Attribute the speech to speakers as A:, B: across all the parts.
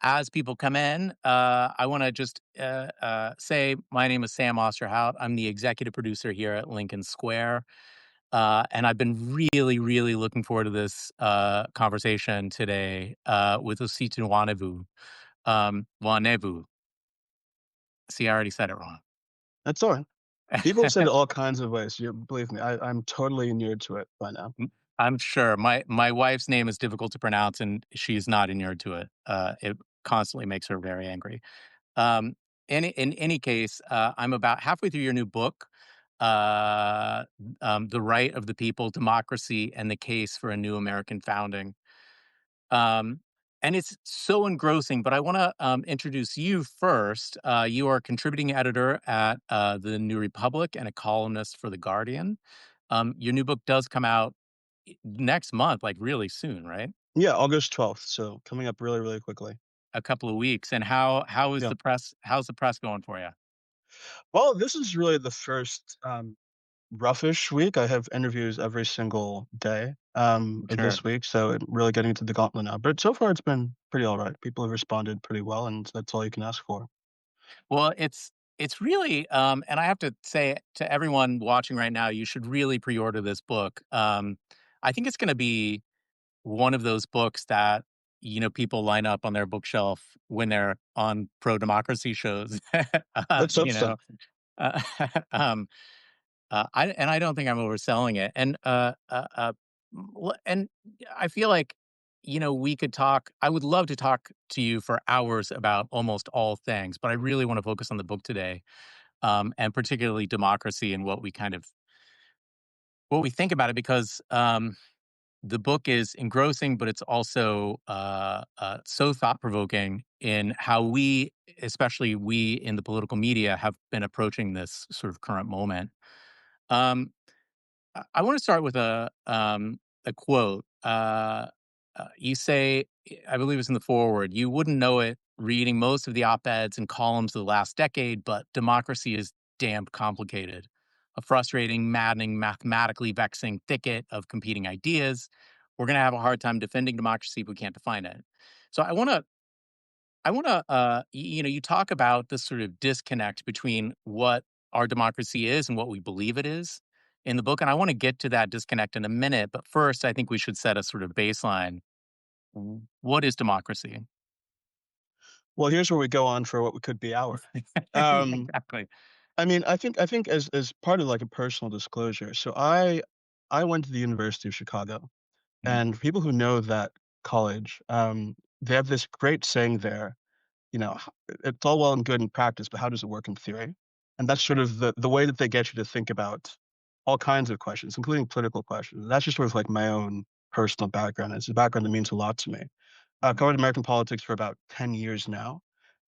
A: As people come in, I want to just say my name is Sam Osterhout. I'm the executive producer here at Lincoln Square. And I've been really, really looking forward to this conversation today with Osita Nwanevu. Nwanevu. See, I already said it wrong.
B: That's all right. People have said it all kinds of ways. You believe me, I'm totally inured to it by now.
A: I'm sure my wife's name is difficult to pronounce, and she's not inured to it. It constantly makes her very angry. Um, in any case, I'm about halfway through your new book, uh, "The Right of the People: Democracy and the Case for a New American Founding." Um, and it's so engrossing. But I want to introduce you first. You are a contributing editor at the New Republic and a columnist for the Guardian. Your new book does come out next month, like really soon, right?
B: Yeah, August 12th, so coming up really, really quickly.
A: A couple of weeks. And how is
B: Yeah.
A: the press? How's the press going for you?
B: Well, this is really the first, roughish week. I have interviews every single day,
A: Sure.
B: this week, so I'm really getting into the gauntlet now, but so far it's been pretty alright. People have responded pretty well, and that's all you can ask for.
A: Well, it's really, and I have to say to everyone watching right now, you should really pre-order this book. I think it's going to be one of those books that people line up on their bookshelf when they're on pro democracy shows.
B: Let's hope
A: you
B: so.
A: know, uh, um, I don't think I'm overselling it, and I feel like we could talk. I would love to talk to you for hours about almost all things, but I really want to focus on the book today, and particularly democracy and what we think about it because the book is engrossing, but it's also so thought provoking in how we, especially we in the political media, have been approaching this sort of current moment. Um, I want to start with a quote. You say, I believe it's in the foreword, you wouldn't know it reading most of the op eds and columns of the last decade, but democracy is damned complicated. A frustrating, maddening, mathematically vexing thicket of competing ideas. We're going to have a hard time defending democracy if we can't define it. So you talk about this sort of disconnect between what our democracy is and what we believe it is in the book. And I want to get to that disconnect in a minute. But first, I think we should set a sort of baseline. What is democracy?
B: Well, here's where we go on for what could be hours. Um,
A: Exactly.
B: I think as part of, like, a personal disclosure, so I went to the University of Chicago.
A: Mm,
B: And for people who know that college, they have this great saying there, it's all well and good in practice, but how does it work in theory? And that's sort of the way that they get you to think about all kinds of questions, including political questions. That's just sort of like my own personal background. It's a background that means a lot to me. I've
A: mm,
B: covered American politics for about 10 years now,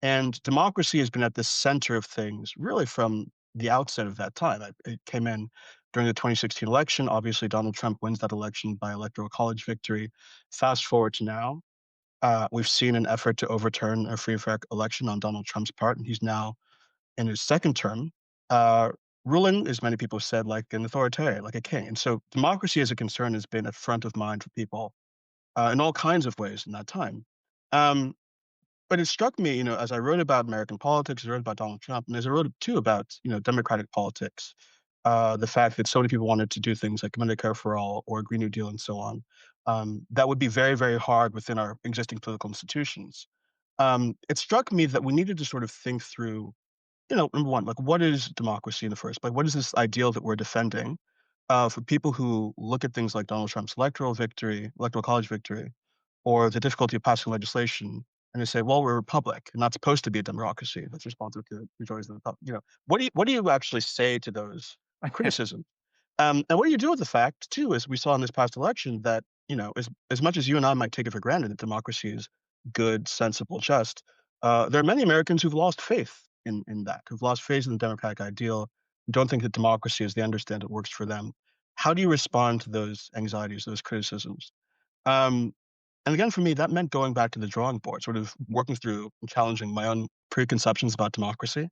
B: and democracy has been at the center of things really from the outset of that time. It came in during the 2016 election. Obviously, Donald Trump wins that election by electoral college victory. Fast forward to now, we've seen an effort to overturn a free and fair election on Donald Trump's part, and he's now in his second term, uh, ruling, as many people have said, like an authoritarian, like a king. And so democracy as a concern has been at front of mind for people in all kinds of ways in that time. Um, but it struck me, as I wrote about American politics, as I wrote about Donald Trump, and as I wrote too about, democratic politics, the fact that so many people wanted to do things like Medicare for all or Green New Deal and so on, that would be very, very hard within our existing political institutions. It struck me that we needed to sort of think through, number one, like what is democracy in the first place? What is this ideal that we're defending? For people who look at things like Donald Trump's electoral college victory, or the difficulty of passing legislation, and they say, "Well, we're a republic, and not supposed to be a democracy that's responsive to the majorities of the public." What do you actually say to those criticisms? And what do you do with the fact, too, as we saw in this past election, that as much as you and I might take it for granted that democracy is good, sensible, just, there are many Americans who've lost faith in that, who've lost faith in the democratic ideal, who don't think that democracy, as they understand it, works for them. How do you respond to those anxieties, those criticisms? Um, and again, for me, that meant going back to the drawing board, sort of working through and challenging my own preconceptions about democracy,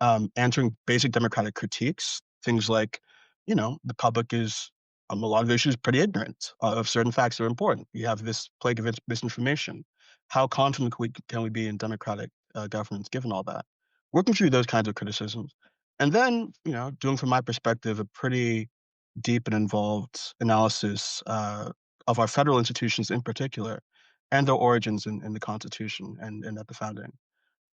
B: answering basic democratic critiques, things like, the public is, a lot of issues, pretty ignorant of certain facts that are important. You have this plague of misinformation. How confident can we be in democratic governance given all that? Working through those kinds of criticisms, and then doing from my perspective a pretty deep and involved analysis of our federal institutions in particular, and their origins in the Constitution and at the founding.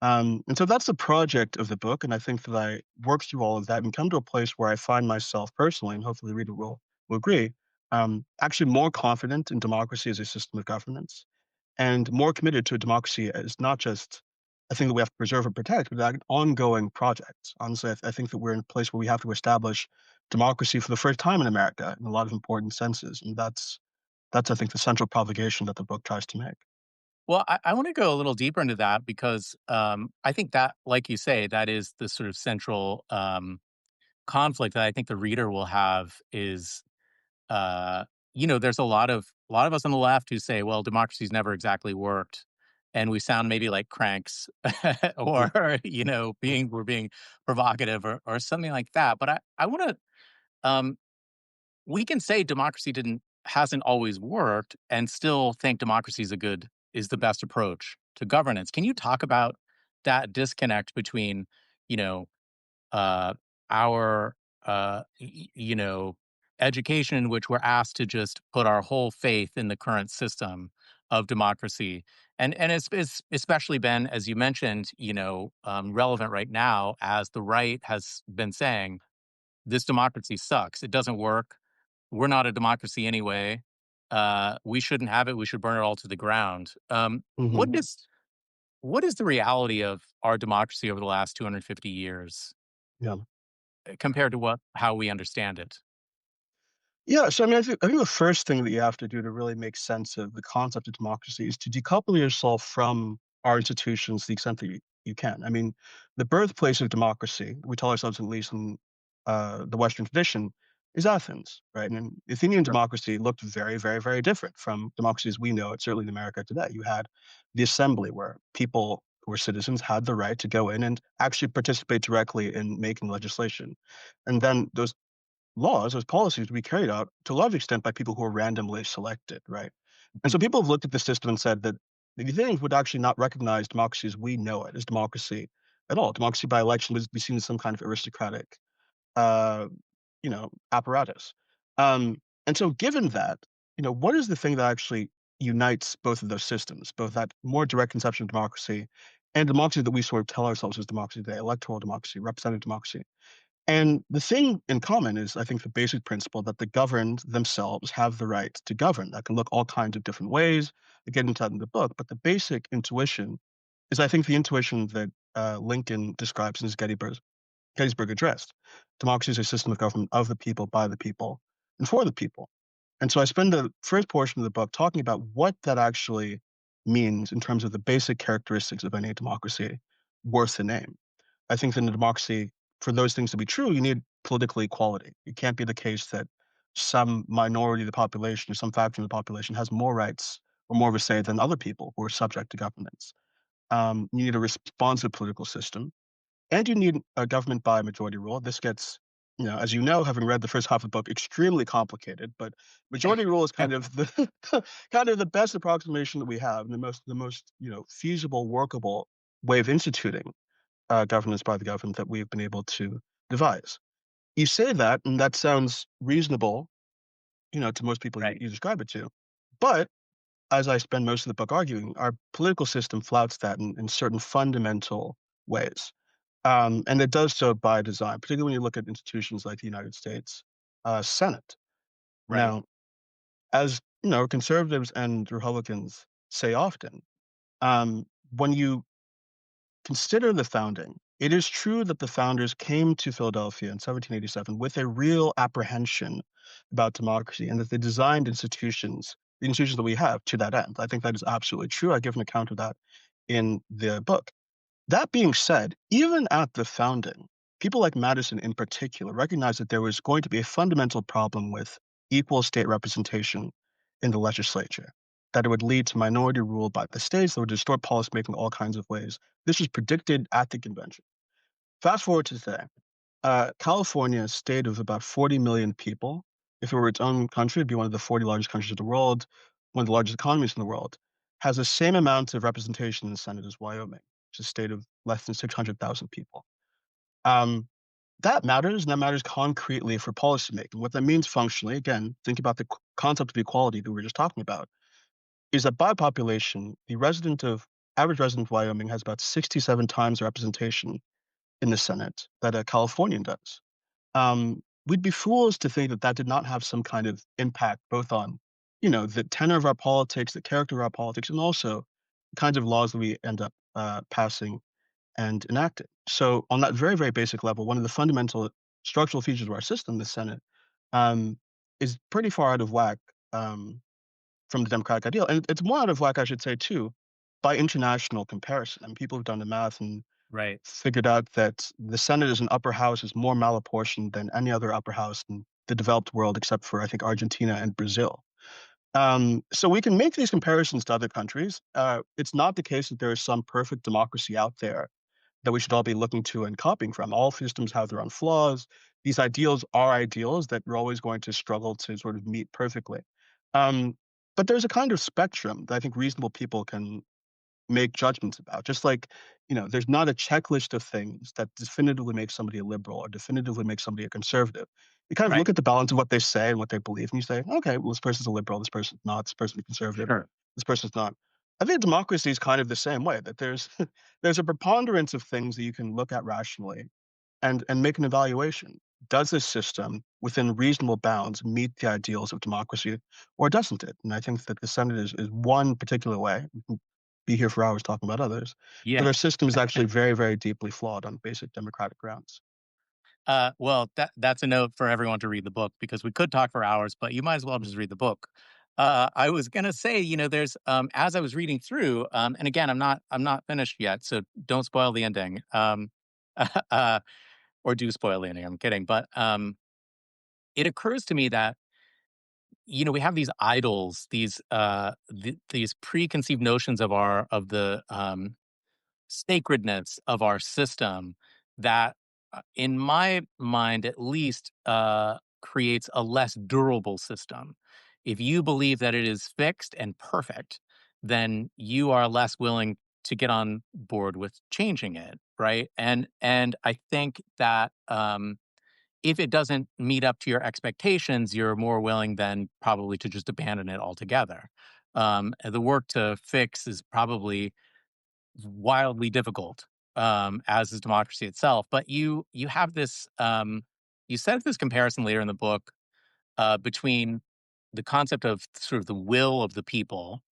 B: And so that's the project of the book, and I think that I work through all of that and come to a place where I find myself personally, and hopefully the reader will agree, actually more confident in democracy as a system of governance, and more committed to a democracy as not just a thing that we have to preserve and protect, but an ongoing project. Honestly, I think that we're in a place where we have to establish democracy for the first time in America in a lot of important senses, and that's I think the central provocation that the book tries to make.
A: Well, I want to go a little deeper into that because I think that, like you say, that is the sort of central conflict that I think the reader will have is, uh, there's a lot of us on the left who say, well, democracy's never exactly worked. And we sound maybe like cranks
B: Yeah.
A: or, we're being provocative or something like that. But I want to, um, we can say democracy hasn't always worked and still think democracy is the best approach to governance. Can you talk about that disconnect between, you know, uh, our, education in which we're asked to just put our whole faith in the current system of democracy, and it's especially been, as you mentioned, relevant right now as the right has been saying this democracy sucks. It doesn't work. We're not a democracy anyway. We shouldn't have it. We should burn it all to the ground.
B: Hmm.
A: What is the reality of our democracy over the last 250 years
B: Yeah.
A: compared to how we understand it?
B: Yeah, so I think the first thing that you have to do to really make sense of the concept of democracy is to decouple yourself from our institutions to the extent that you can. I mean, the birthplace of democracy, we tell ourselves at least in the Western tradition, is Athens, right? And Athenian
A: Sure.
B: democracy looked very, very, very different from democracies we know it, certainly in America today. You had the assembly where people who were citizens had the right to go in and actually participate directly in making legislation. And then those laws, those policies would be carried out to a large extent by people who are randomly selected, right? And so
A: Mhm.
B: people have looked at the system and said that the Athenians would actually not recognize democracy as we know it as democracy at all. Democracy by election would be seen as some kind of aristocratic, uh, apparatus. Um, and so, given that, what is the thing that actually unites both of those systems, both that more direct conception of democracy and democracy that we sort of tell ourselves is democracy today, electoral democracy, representative democracy? And the thing in common is, I think, the basic principle that the governed themselves have the right to govern. That can look all kinds of different ways. I get into that in the book, but the basic intuition is, I think, the intuition that Lincoln describes in his Gettysburg Address. Democracy is a system of government of the people, by the people, and for the people. And so I spend the first portion of the book talking about what that actually means in terms of the basic characteristics of any democracy worth the name. I think that in a democracy, for those things to be true, you need political equality. It can't be the case that some minority of the population or some faction of the population has more rights or more of a say than other people who are subject to governments. You need a responsive political system, and you need a government by majority rule. This gets, as you know, having read the first half of the book, extremely complicated. But majority rule is kind of the kind of the best approximation that we have, and the most feasible, workable way of instituting governance by the government that we've been able to devise. You say that, and that sounds reasonable, to most people you,
A: Right.
B: you describe it to. But as I spend most of the book arguing, our political system flouts that in certain fundamental ways. And it does so by design, particularly when you look at institutions like the United States Senate.
A: Right.
B: Now, as conservatives and Republicans say often, when you consider the founding. It is true that the founders came to Philadelphia in 1787 with a real apprehension about democracy and that they designed the institutions that we have to that end. I think that is absolutely true. I give an account of that in the book. That being said, even at the founding, people like Madison in particular recognized that there was going to be a fundamental problem with equal state representation in the legislature, that it would lead to minority rule by the states that would distort policymaking in all kinds of ways. This was predicted at the convention. Fast forward to today. California, a state of about 40 million people, if it were its own country, it'd be one of the 40 largest countries of the world, one of the largest economies in the world. has the same amount of representation in the Senate as Wyoming, which is a state of less than 600,000 people. Um, that matters, and that matters concretely for policymaking. What that means functionally, again, think about the concept of equality that we were just talking about, is that by population, average resident of Wyoming has about 67 times the representation in the Senate that a Californian does. We'd be fools to think that that did not have some kind of impact both on, the tenor of our politics, the character of our politics, and also the kinds of laws that we end up passing and enacting. So, on that very, very basic level, one of the fundamental structural features of our system, the Senate, um, is pretty far out of whack from the democratic ideal, and it's more out of whack, I should say, too, by international comparison. And people have done the math and
A: Right.
B: figured out that the Senate as an upper house is more malapportioned than any other upper house in the developed world, except for I think Argentina and Brazil. So we can make these comparisons to other countries. It's not the case that there is some perfect democracy out there that we should all be looking to and copying from. All systems have their own flaws. These ideals are ideals that we're always going to struggle to sort of meet perfectly. Um, but there's a kind of spectrum that I think reasonable people can make judgments about. Just like, there's not a checklist of things that definitively make somebody a liberal or definitively make somebody a conservative. You kind of
A: Right.
B: look at the balance of what they say and what they believe, and you say, okay, well, this person's a liberal, this person's not, this person's a conservative,
A: Sure.
B: this person's not. I think democracy is kind of the same way, that there's there's a preponderance of things that you can look at rationally and make an evaluation. Does this system, within reasonable bounds, meet the ideals of democracy, or doesn't it? And I think that the Senate is one particular way. We can be here for hours talking about others,
A: Yeah.
B: but our system is actually very, very deeply flawed on basic democratic grounds.
A: Well, that's a note for everyone to read the book because we could talk for hours, but you might as well just read the book. I was gonna say, there's as I was reading through, and again, I'm not finished yet, so don't spoil the ending. Uh, or do spoil the ending. I'm kidding, but it occurs to me that we have these idols, these preconceived notions of the sacredness of our system that, in my mind at least, creates a less durable system. If you believe that it is fixed and perfect, then you are less willing to get on board with changing it, right? And I think that if it doesn't meet up to your expectations, you're more willing then probably to just abandon it altogether. The work to fix is probably wildly difficult, as is democracy itself. But you have this you set this comparison later in the book between the concept of sort of the will of the people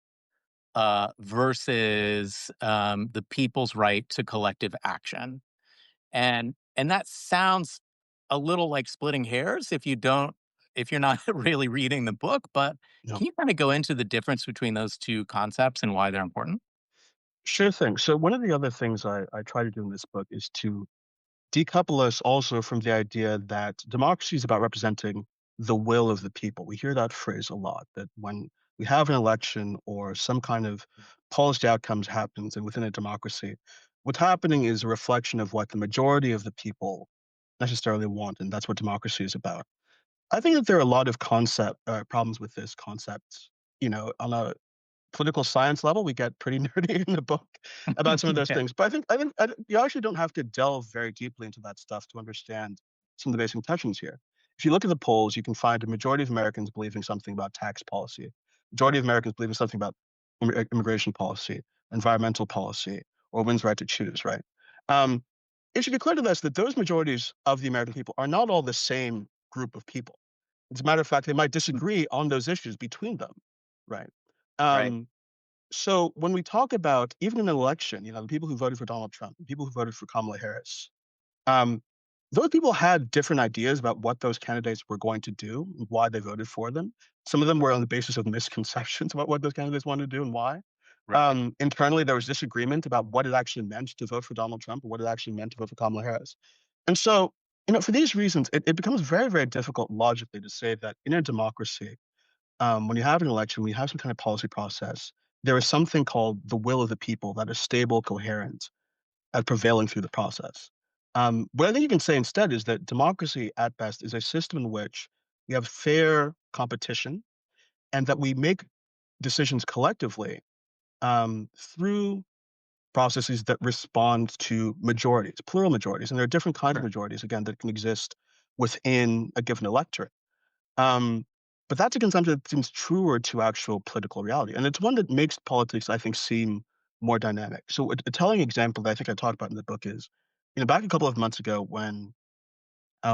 A: versus the people's right to collective action, and that sounds a little like splitting hairs if you're not really reading the book. But
B: No,
A: can you kind of go into the difference between those two concepts and why they're important?
B: sure thing. So one of the other things I try to do in this book is to decouple us also from the idea that democracy is about representing the will of the people. We hear that phrase a lot, that when we have an election or some kind of policy outcomes happens and within a democracy, what's happening is a reflection of what the majority of the people necessarily want, and that's what democracy is about. I think that there are a lot of concept problems with this concept. On a political science level, we get pretty nerdy in the book about some of those
A: Yeah.
B: things. But I think you actually don't have to delve very deeply into that stuff to understand some of the basic intentions here. If you look at the polls, you can find a majority of Americans believing something about tax policy, majority of Americans believing something about immigration policy, environmental policy, or women's right to choose. Right? Um, it should be clear to us that those majorities of the American people are not all the same group of people. As a matter of fact, they might disagree on those issues between them. Right?
A: Right.
B: Um, so when we talk about even in an election, the people who voted for Donald Trump, the people who voted for Kamala Harris, um, those people had different ideas about what those candidates were going to do and why they voted for them. Some of them were on the basis of misconceptions about what those candidates wanted to do and why.
A: Right.
B: Internally, there was disagreement about what it actually meant to vote for Donald Trump or what it actually meant to vote for Kamala Harris. And so, for these reasons, it becomes very, very difficult logically to say that in a democracy, when you have an election, when you have some kind of policy process, there is something called the will of the people that is stable, coherent, and prevailing through the process. What I think you can say instead is that democracy, at best, is a system in which we have fair competition and that we make decisions collectively through processes that respond to majorities, plural majorities, and there are different kinds of
A: Sure.
B: majorities, again, that can exist within a given electorate. Um, but that's again something that seems truer to actual political reality, and it's one that makes politics, I think, seem more dynamic. So a telling example that I think I talked about in the book is, back a couple of months ago when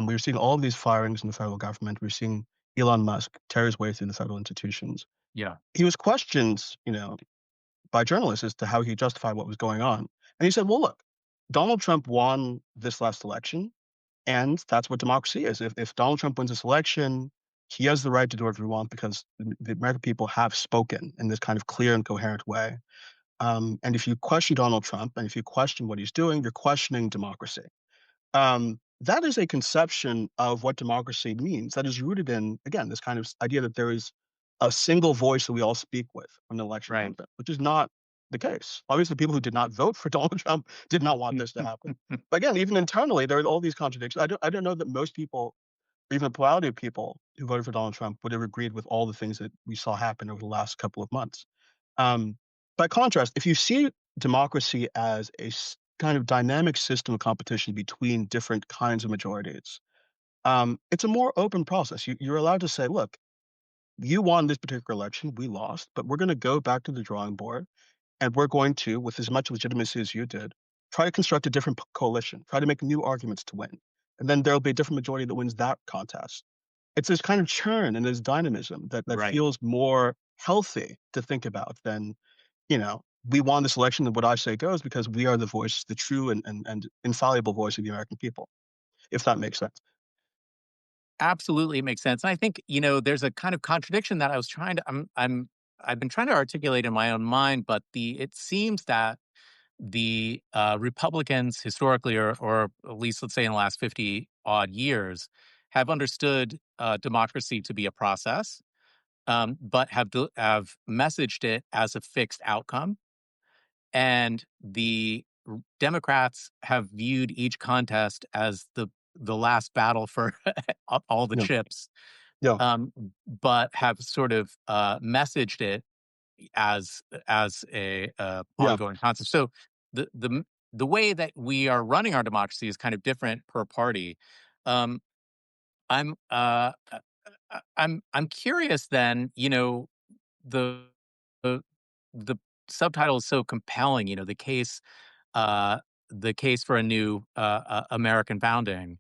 B: we were seeing all of these firings in the federal government, we were seeing Elon Musk tear his way through the federal institutions.
A: Yeah.
B: He was questioned, by journalists as to how he justified what was going on, and he said, "Well, look, Donald Trump won this last election. And that's what democracy is. If Donald Trump wins this election, he has the right to do whatever he wants because the American people have spoken in this kind of clear and coherent way. And if you question Donald Trump and if you question what he's doing, you're questioning democracy. That is a conception of what democracy means that is rooted in, again, this kind of idea that there is a single voice that we all speak with when an election
A: Right.
B: comes in, which is not the case. Obviously, people who did not vote for Donald Trump did not want this to happen. But again, even internally, there are all these contradictions. I don't know that most people, or even a plurality of people who voted for Donald Trump would have agreed with all the things that we saw happen over the last couple of months. Um, by contrast, if you see democracy as a kind of dynamic system of competition between different kinds of majorities, it's a more open process. You're allowed to say, look, you won this particular election, we lost, but we're going to go back to the drawing board and we're going to, with as much legitimacy as you did, try to construct a different coalition, try to make new arguments to win. And then there'll be a different majority that wins that contest. It's this kind of churn and this dynamism that
A: Right.
B: feels more healthy to think about than, we won this election and what I say goes because we are the voice, the true and infallible voice of the American people, if that makes sense.
A: Absolutely, it makes sense. And I think, there's a kind of contradiction that I was trying to I've been trying to articulate in my own mind, but it seems that the Republicans historically, or at least let's say in the last 50 odd years, have understood democracy to be a process, but have messaged it as a fixed outcome. And the Democrats have viewed each contest as the last battle for all the
B: Yeah.
A: chips,
B: Yeah.
A: but have sort of messaged it as a
B: Yeah.
A: ongoing concept. So the the m- the way that we are running our democracy is kind of different per party. Um, I'm curious then. The the the subtitle is so compelling. Uh, the case for a new American founding.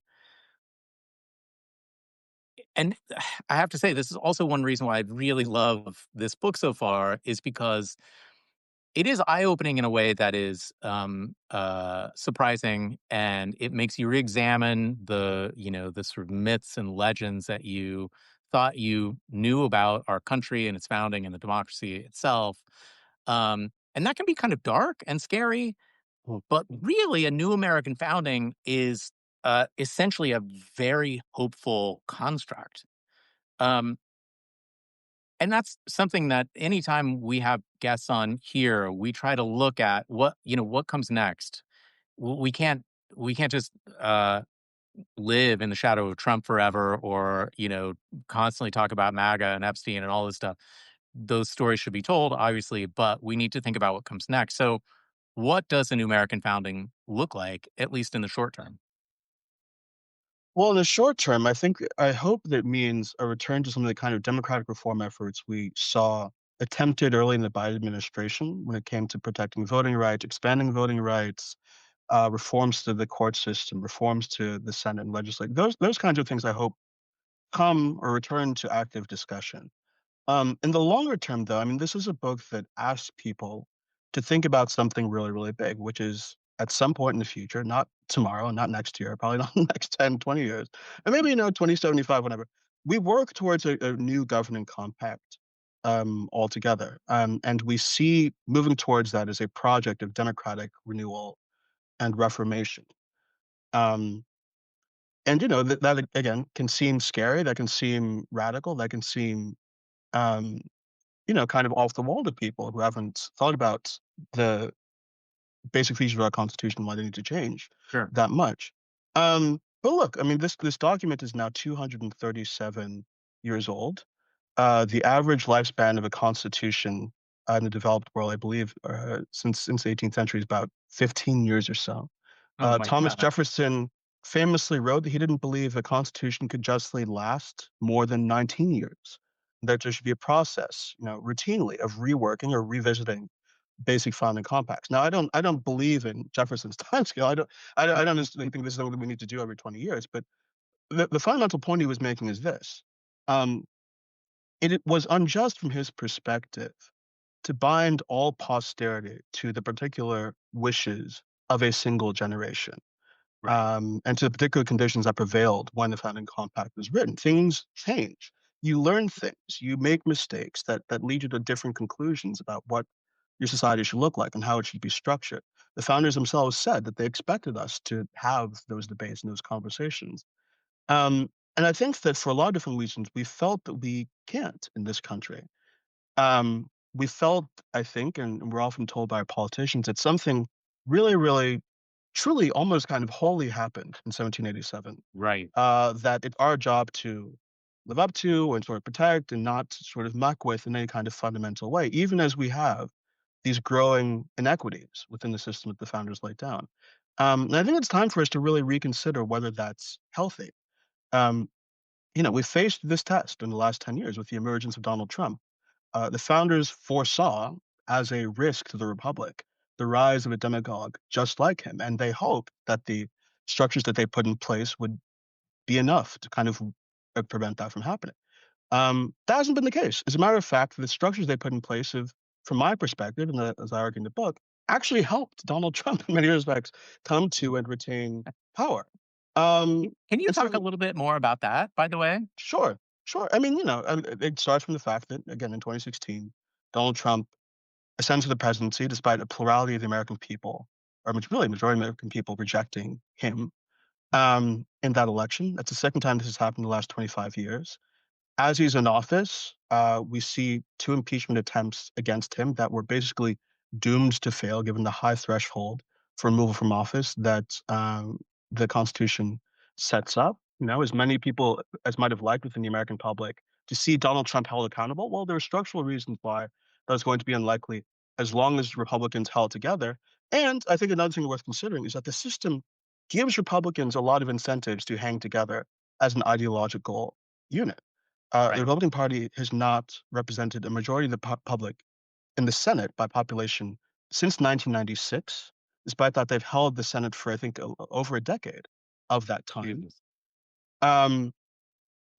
A: And I have to say, this is also one reason why I really love this book so far, is because it is eye-opening in a way that is, surprising, and it makes you reexamine the sort of myths and legends that you thought you knew about our country and its founding and the democracy itself. And that can be kind of dark and scary,
B: Mm.
A: but really, a new American founding is, essentially a very hopeful construct. Um, and that's something that anytime we have guests on here, we try to look at what comes next. We can't just live in the shadow of Trump forever, or constantly talk about MAGA and Epstein and all this stuff. Those stories should be told, obviously, but we need to think about what comes next. So, what does a new American founding look like, at least in the short term?
B: Well, in the short term, I hope that means a return to some of the kind of democratic reform efforts we saw attempted early in the Biden administration when it came to protecting voting rights, expanding voting rights, reforms to the court system, reforms to the Senate and legislature. Those kinds of things I hope come or return to active discussion. In the longer term, though, I mean, this is a book that asks people to think about something really, really big, which is at some point in the future, not tomorrow, not next year, probably not the next 10, 20 years, and maybe, 2075, whatever. We work towards a new governing compact altogether. And we see moving towards that as a project of democratic renewal and reformation. Um, and, that again can seem scary, that can seem radical, that can seem um, kind of off the wall to people who haven't thought about the basic features of our Constitution, why they need to change
A: Sure.
B: that much. But look, I mean, this document is now 237 years old. The average lifespan of a constitution in the developed world, I believe, since the 18th century is about 15 years or so.
A: Oh my
B: Thomas
A: god.
B: Jefferson famously wrote that he didn't believe a constitution could justly last more than 19 years. That there should be a process, routinely of reworking or revisiting basic founding compacts. Now, I don't believe in Jefferson's timescale. I don't necessarily think this is something we need to do every 20 years. But the fundamental point he was making is this: um, it was unjust from his perspective to bind all posterity to the particular wishes of a single generation,
A: Right.
B: and to the particular conditions that prevailed when the founding compact was written. Things change. You learn things. You make mistakes that lead you to different conclusions about what your society should look like and how it should be structured. The founders themselves said that they expected us to have those debates and those conversations. And I think that for a lot of different reasons, we felt that we can't in this country. We felt, I think, and we're often told by our politicians, that something really, really, truly, almost kind of wholly happened in 1787.
A: Right.
B: That it's our job to live up to and sort of protect and not to sort of muck with in any kind of fundamental way, even as we have these growing inequities within the system that the founders laid down. And I think it's time for us to really reconsider whether that's healthy. Um, we faced this test in the last 10 years with the emergence of Donald Trump. The founders foresaw as a risk to the republic the rise of a demagogue just like him, and they hoped that the structures that they put in place would be enough to kind of prevent that from happening. That hasn't been the case. As a matter of fact, the structures they put in place have, from my perspective, and as I argue in the book, actually helped Donald Trump in many respects come to and retain power. Um,
A: Can you
B: and
A: talk a
B: so,
A: little bit more about that, by the way?
B: sure, sure. I mean, it starts from the fact that, again, in 2016, Donald Trump ascends to the presidency despite a plurality of the American people, or really majority of American people rejecting him in that election. That's the second time this has happened in the last 25 years. As he's in office, we see two impeachment attempts against him that were basically doomed to fail, given the high threshold for removal from office that the Constitution sets up. As many people as might have liked within the American public to see Donald Trump held accountable, well, there are structural reasons why that was going to be unlikely as long as Republicans held together. And I think another thing worth considering is that the system gives Republicans a lot of incentives to hang together as an ideological unit. The
A: Right.
B: Republican Party has not represented a majority of the public in the Senate by population since 1996, despite that they've held the Senate for, I think, over a decade of that time.
A: Jesus.
B: Um,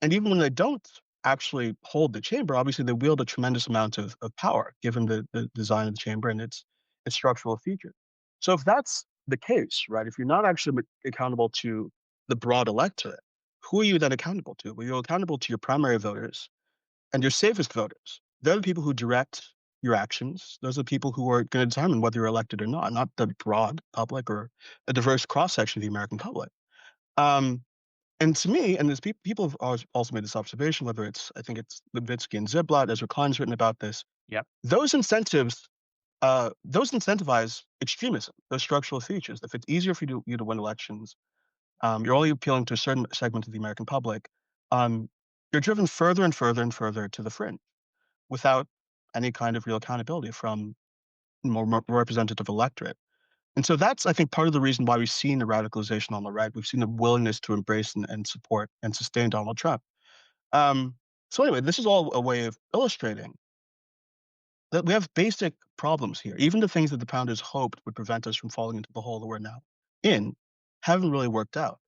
B: and even when they don't actually hold the chamber, obviously they wield a tremendous amount of power, given the design of the chamber and its structural features. So if that's the case, right, if you're not actually accountable to the broad electorate, who are you then accountable to? Well, you're accountable to your primary voters and your safest voters. They're the people who direct your actions. Those are the people who are going to determine whether you're elected or not the broad public or a diverse cross section of the American public. Um, and to me, and there's people have also made this observation, whether it's, I think it's Levitsky and Ziblatt, Ezra Klein's written about this.
A: Yep.
B: Those incentives, those incentivize extremism, those structural features. If it's easier for you to win elections, you're only appealing to a certain segment of the American public. Um, you're driven further and further and further to the fringe without any kind of real accountability from more representative electorate. And so that's, I think, part of the reason why we've seen the radicalization on the right. We've seen the willingness to embrace and support and sustain Donald Trump. Um, so anyway, this is all a way of illustrating that we have basic problems here. Even the things that the founders hoped would prevent us from falling into the hole that we're now in haven't really worked out.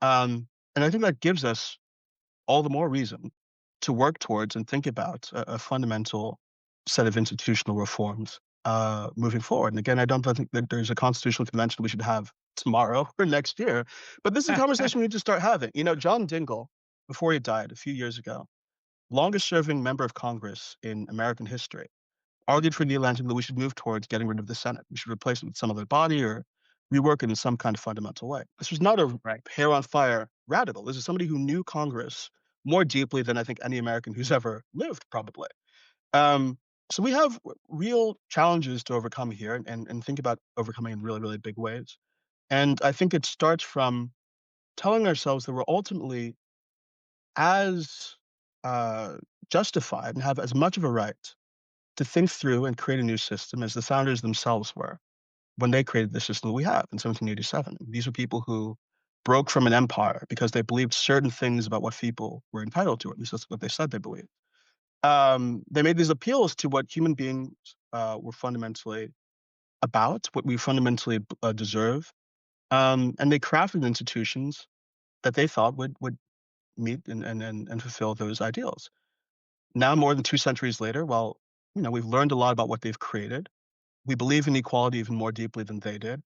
B: And I think that gives us all the more reason to work towards and think about a fundamental set of institutional reforms moving forward. And again, I don't think that there's a constitutional convention we should have tomorrow or next year, but this is a conversation we need to start having. John Dingell, before he died a few years ago, longest serving member of Congress in American history, argued for the Atlantic that we should move towards getting rid of the Senate. We should replace it with some other body or rework it in some kind of fundamental way. This was not a
A: Right.
B: hair on fire radical. This is somebody who knew Congress more deeply than I think any American who's ever lived, probably. Um, so we have real challenges to overcome here and think about overcoming in really, really big ways. And I think it starts from telling ourselves that we're ultimately as uh, justified and have as much of a right to think through and create a new system as the founders themselves were when they created the system that we have in 1787. These are people who broke from an empire because they believed certain things about what people were entitled to, or at least that's what they said they believed. They made these appeals to what human beings were fundamentally about, what we fundamentally deserve, and they crafted institutions that they thought would meet and fulfill those ideals. Now, more than 2 centuries later, well, we've learned a lot about what they've created. We believe in equality even more deeply than they did.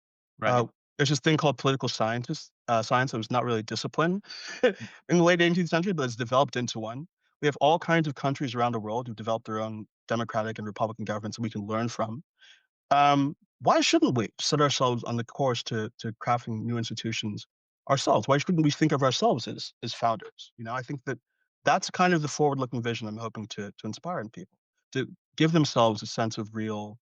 B: Uh,
A: Right.
B: there's this thing called political science that was not really disciplined in the late 18th century, but it's developed into one. We have all kinds of countries around the world who've developed their own democratic and republican governments that we can learn from. Why shouldn't we set ourselves on the course to crafting new institutions ourselves? Why shouldn't we think of ourselves as founders? I think that that's kind of the forward-looking vision I'm hoping to inspire in people, to give themselves a sense of real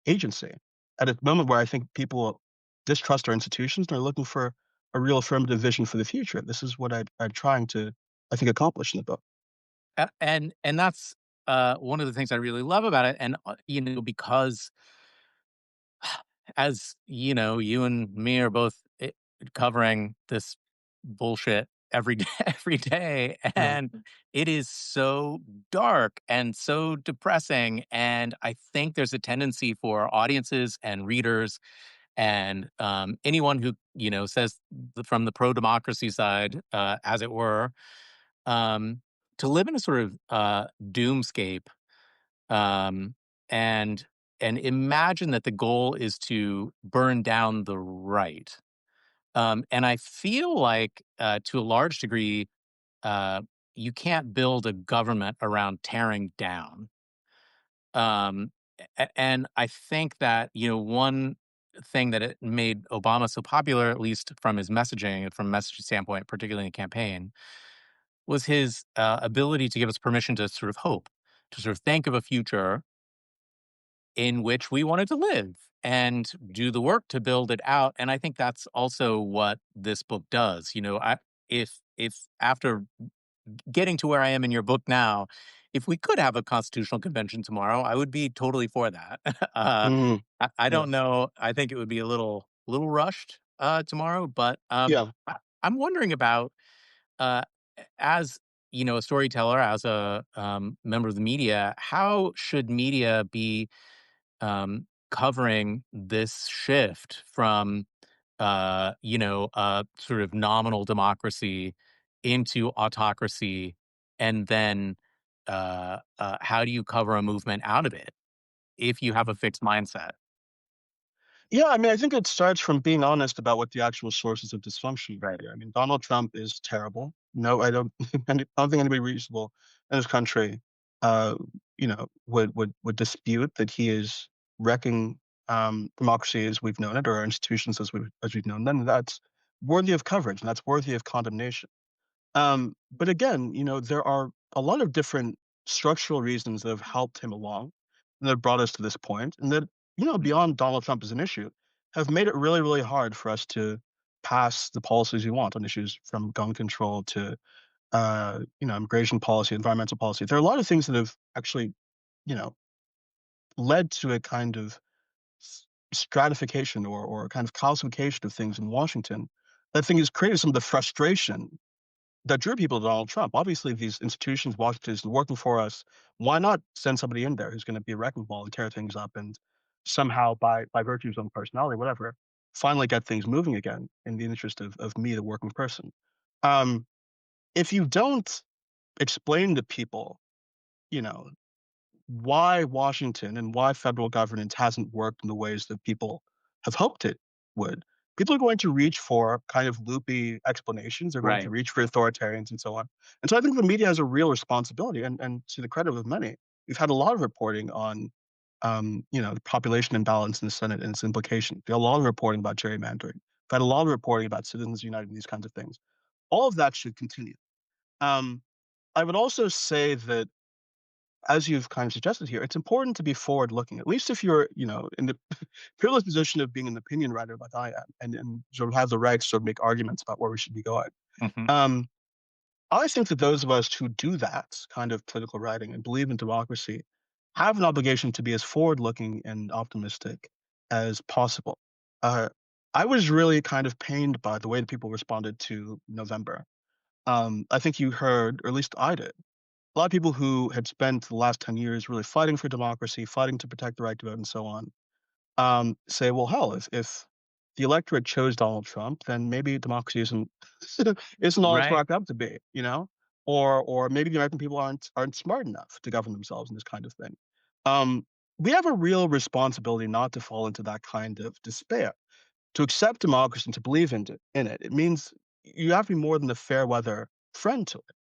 B: agency at a moment where I think people distrust our institutions and are looking for a real affirmative vision for the future. This is what I'm trying to, I think, accomplish in the book.
A: And that's one of the things I really love about it. And because as you know, you and me are both covering this bullshit every day, every day,
B: Yeah.
A: and it is so dark and so depressing. And I think there's a tendency for audiences and readers and anyone who says from the pro democracy side, as it were, um, to live in a sort of doomscape, um, and imagine that the goal is to burn down the right. And I feel like, to a large degree, uh, you can't build a government around tearing down. Um, and I think that one thing that it made Obama so popular, at least from his messaging, from a messaging standpoint, particularly in the campaign, was his ability to give us permission to sort of hope, to sort of think of a future in which we wanted to live and do the work to build it out. And I think that's also what this book does. If after getting to where I am in your book now, if we could have a constitutional convention tomorrow, I would be totally for that.
B: Mhm.
A: I
B: Yeah.
A: don't know. I think it would be a little rushed tomorrow, but
B: Yeah.
A: I'm wondering about, uh, as a storyteller, as a member of the media, how should media be covering this shift from sort of nominal democracy into autocracy, and then how do you cover a movement out of it if you have a fixed mindset?
B: Yeah, I mean, I think it starts from being honest about what the actual sources of dysfunction are
A: Right.
B: here. I mean, Donald Trump is terrible. No, I don't. I don't think anybody reasonable in this country, uh, would dispute that he is wrecking democracy as we've known it, or our institutions as we've known them. That's worthy of coverage, and that's worthy of condemnation. But again, there are a lot of different structural reasons that have helped him along and that have brought us to this point, and that, beyond Donald Trump as an issue, have made it really, really hard for us to pass the policies we want on issues from gun control to, immigration policy, environmental policy. There are a lot of things that have actually, you know, led to a kind of stratification or a kind of calcification of things in Washington. That thing has created some of the frustration that drew people to Donald Trump. Obviously, these institutions, Washington is working for us. Why not send somebody in there who's going to be a wrecking ball and tear things up and somehow, by virtue of his own personality, whatever, finally get things moving again in the interest of me, the working person. Um, if you don't explain to people, you know, why Washington and why federal governance hasn't worked in the ways that people have hoped it would. People are going to reach for kind of loopy explanations. They're going to
A: Right.
B: reach for authoritarians and so on. And so I think the media has a real responsibility. And to the credit of many, we've had a lot of reporting on, the population imbalance in the Senate and its implications. We had a lot of reporting about gerrymandering. We've had a lot of reporting about Citizens United and these kinds of things. All of that should continue. Um, I would also say that, as you've kind of suggested here, it's important to be forward looking, at least if you're, in the privileged position of being an opinion writer like I am and sort of have the right to sort of make arguments about where we should be going.
A: Hmm.
B: Um, I think that those of us who do that kind of political writing and believe in democracy have an obligation to be as forward-looking and optimistic as possible. Uh, I was really kind of pained by the way that people responded to November. I think you heard, or at least I did, a lot of people who had spent the last 10 years really fighting for democracy, fighting to protect the right to vote, and so on, say, well, hell, if the electorate chose Donald Trump, then maybe democracy isn't isn't all it's
A: Right.
B: cracked up to be, or maybe the American people aren't smart enough to govern themselves in this kind of thing. Um, we have a real responsibility not to fall into that kind of despair, to accept democracy and to believe in it. It means you have to be more than a fair weather friend to it.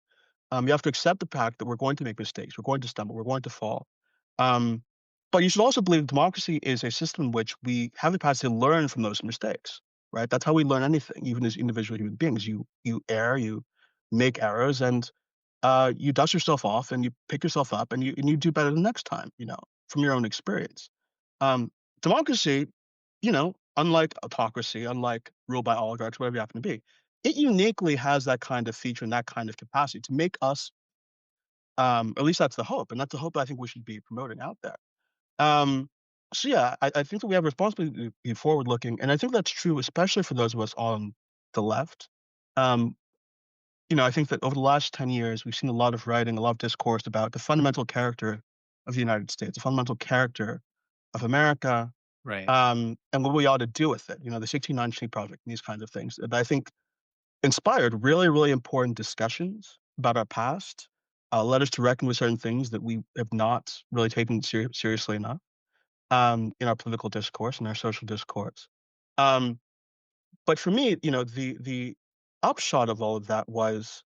B: You have to accept the fact that we're going to make mistakes, we're going to stumble, we're going to fall. Um, but you should also believe democracy is a system in which we have the capacity to learn from those mistakes, right? That's how we learn anything, even as individual human beings. You err, you make errors, and you dust yourself off, and you pick yourself up, and you do better the next time, from your own experience. Um, Democracy, unlike autocracy, unlike rule by oligarchs, whatever you happen to be, it uniquely has that kind of feature and that kind of capacity to make us, at least that's the hope, and that's the hope I think we should be promoting out there. Um, so yeah, I think that we have a responsibility to be forward looking, and I think that's true, especially for those of us on the left. Um, I think that over the last 10 years, we've seen a lot of writing, a lot of discourse about the fundamental character of the United States, the fundamental character of America,
A: Right.
B: and what we ought to do with it. The 1619 Project and these kinds of things that I think inspired really, really important discussions about our past, led us to reckon with certain things that we have not really taken seriously enough, in our political discourse and our social discourse. Um, but for me, the upshot of all of that was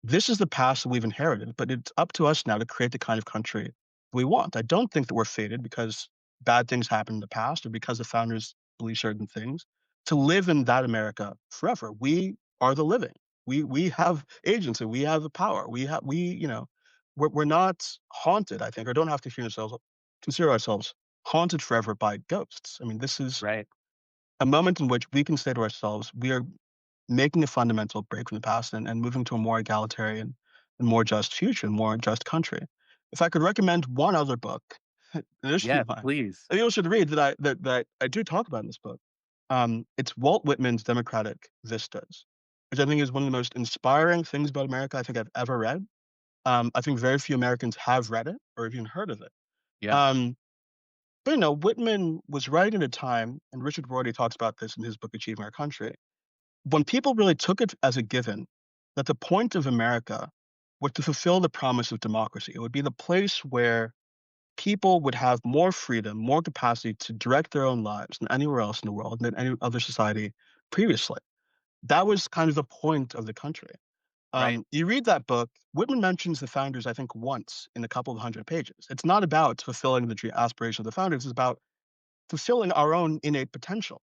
B: this is the past that we've inherited, but it's up to us now to create the kind of country we want. I don't think that we're fated because bad things happened in the past or because the founders believe certain things to live in that America forever. We are the living. We have agency. We have the power. We're not haunted, I think, or don't have to consider ourselves haunted forever by ghosts. I mean, this is
A: Right.
B: a moment in which we can say to ourselves, we are making a fundamental break from the past and moving to a more egalitarian and more just future and more just country. If I could recommend one other book, in addition
A: Yes,
B: to mine,
A: please.
B: that people should read that I do talk about in this book, it's Walt Whitman's Democratic Vistas, which I think is one of the most inspiring things about America I think I've ever read. I think very few Americans have read it or even heard of it.
A: Yeah.
B: Um, but Whitman was writing at a time, and Richard Rorty talks about this in his book Achieving Our Country, when people really took it as a given that the point of America was to fulfill the promise of democracy. It would be the place where people would have more freedom, more capacity to direct their own lives than anywhere else in the world, than any other society previously. That was kind of the point of the country.
A: Right.
B: You read that book, Whitman mentions the founders, I think, once in a couple of hundred pages. It's not about fulfilling the aspiration of the founders, it's about fulfilling our own innate potential.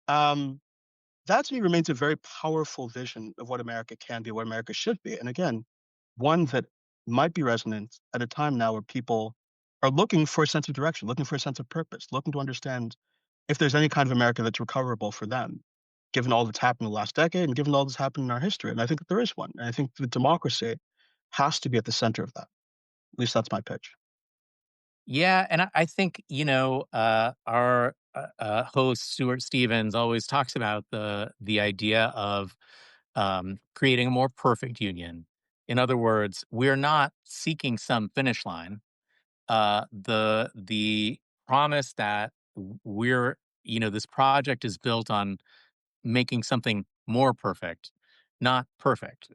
B: Um, that to me remains a very powerful vision of what America can be, what America should be. And again, one that might be resonant at a time now where people are looking for a sense of direction, looking for a sense of purpose, looking to understand if there's any kind of America that's recoverable for them, given all that's happened in the last decade and given all that's happened in our history. And I think that there is one. And I think that democracy has to be at the center of that. At least that's my pitch.
A: Yeah, and I think, our, host, Stuart Stevens, always talks about the idea of, creating a more perfect union. In other words, we're not seeking some finish line. The promise that this project is built on making something more perfect, not perfect,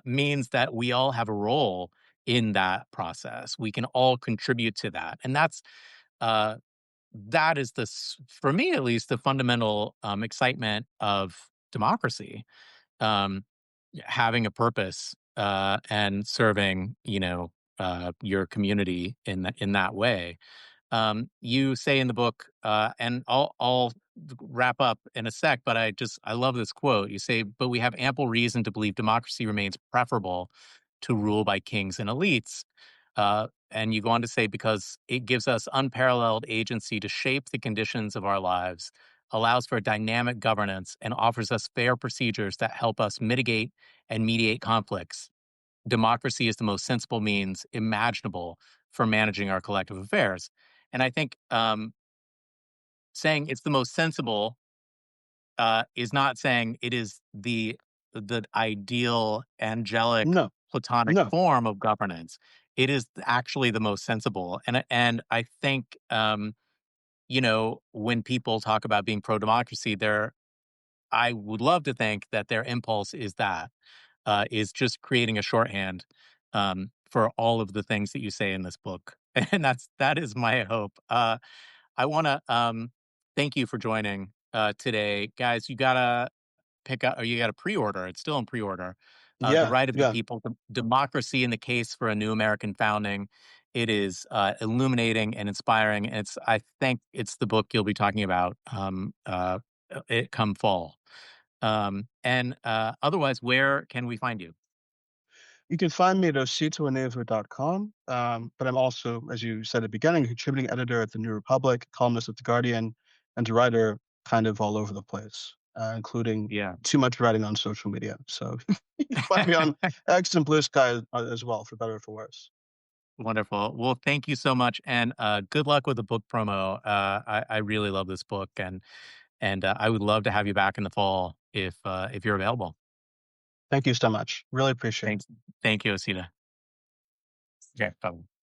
A: means that we all have a role in that process. We can all contribute to that, and uh, that is for me at least, the fundamental excitement of democracy. Um, Having a purpose and serving, your community in that way. You say in the book, and I'll wrap up in a sec, but I love this quote. You say, "But we have ample reason to believe democracy remains preferable to rule by kings and elites." And you go on to say, because it gives us unparalleled agency to shape the conditions of our lives, allows for dynamic governance, and offers us fair procedures that help us mitigate and mediate conflicts. Democracy is the most sensible means imaginable for managing our collective affairs. And I think saying it's the most sensible is not saying it is the ideal angelic
B: No,
A: platonic
B: no.
A: form of governance. It is actually the most sensible, and I think when people talk about being pro democracy, I would love to think that their impulse is is just creating a shorthand for all of the things that you say in this book, and that is my hope. I want to thank you for joining today, guys. You gotta pick up, or you gotta pre-order. It's still in pre-order. The
B: Yeah,
A: Right of the
B: yeah.
A: People, Democracy in the Case for a New American Founding. It is illuminating and inspiring. I think it's the book you'll be talking about it come fall. And otherwise, where can we find you?
B: You can find me at ositawanavu.com. But I'm also, as you said at the beginning, a contributing editor at the New Republic, columnist at the Guardian, and a writer kind of all over the place, including
A: Yeah.
B: too much writing on social media. So you can find me on X and Blue Sky as well, for better or for worse.
A: Wonderful. Well, thank you so much, and good luck with the book promo. I really love this book, and I would love to have you back in the fall if you're available.
B: Thank you so much. Really appreciate it.
A: Thanks. Thank you, Osita. Okay. Bye.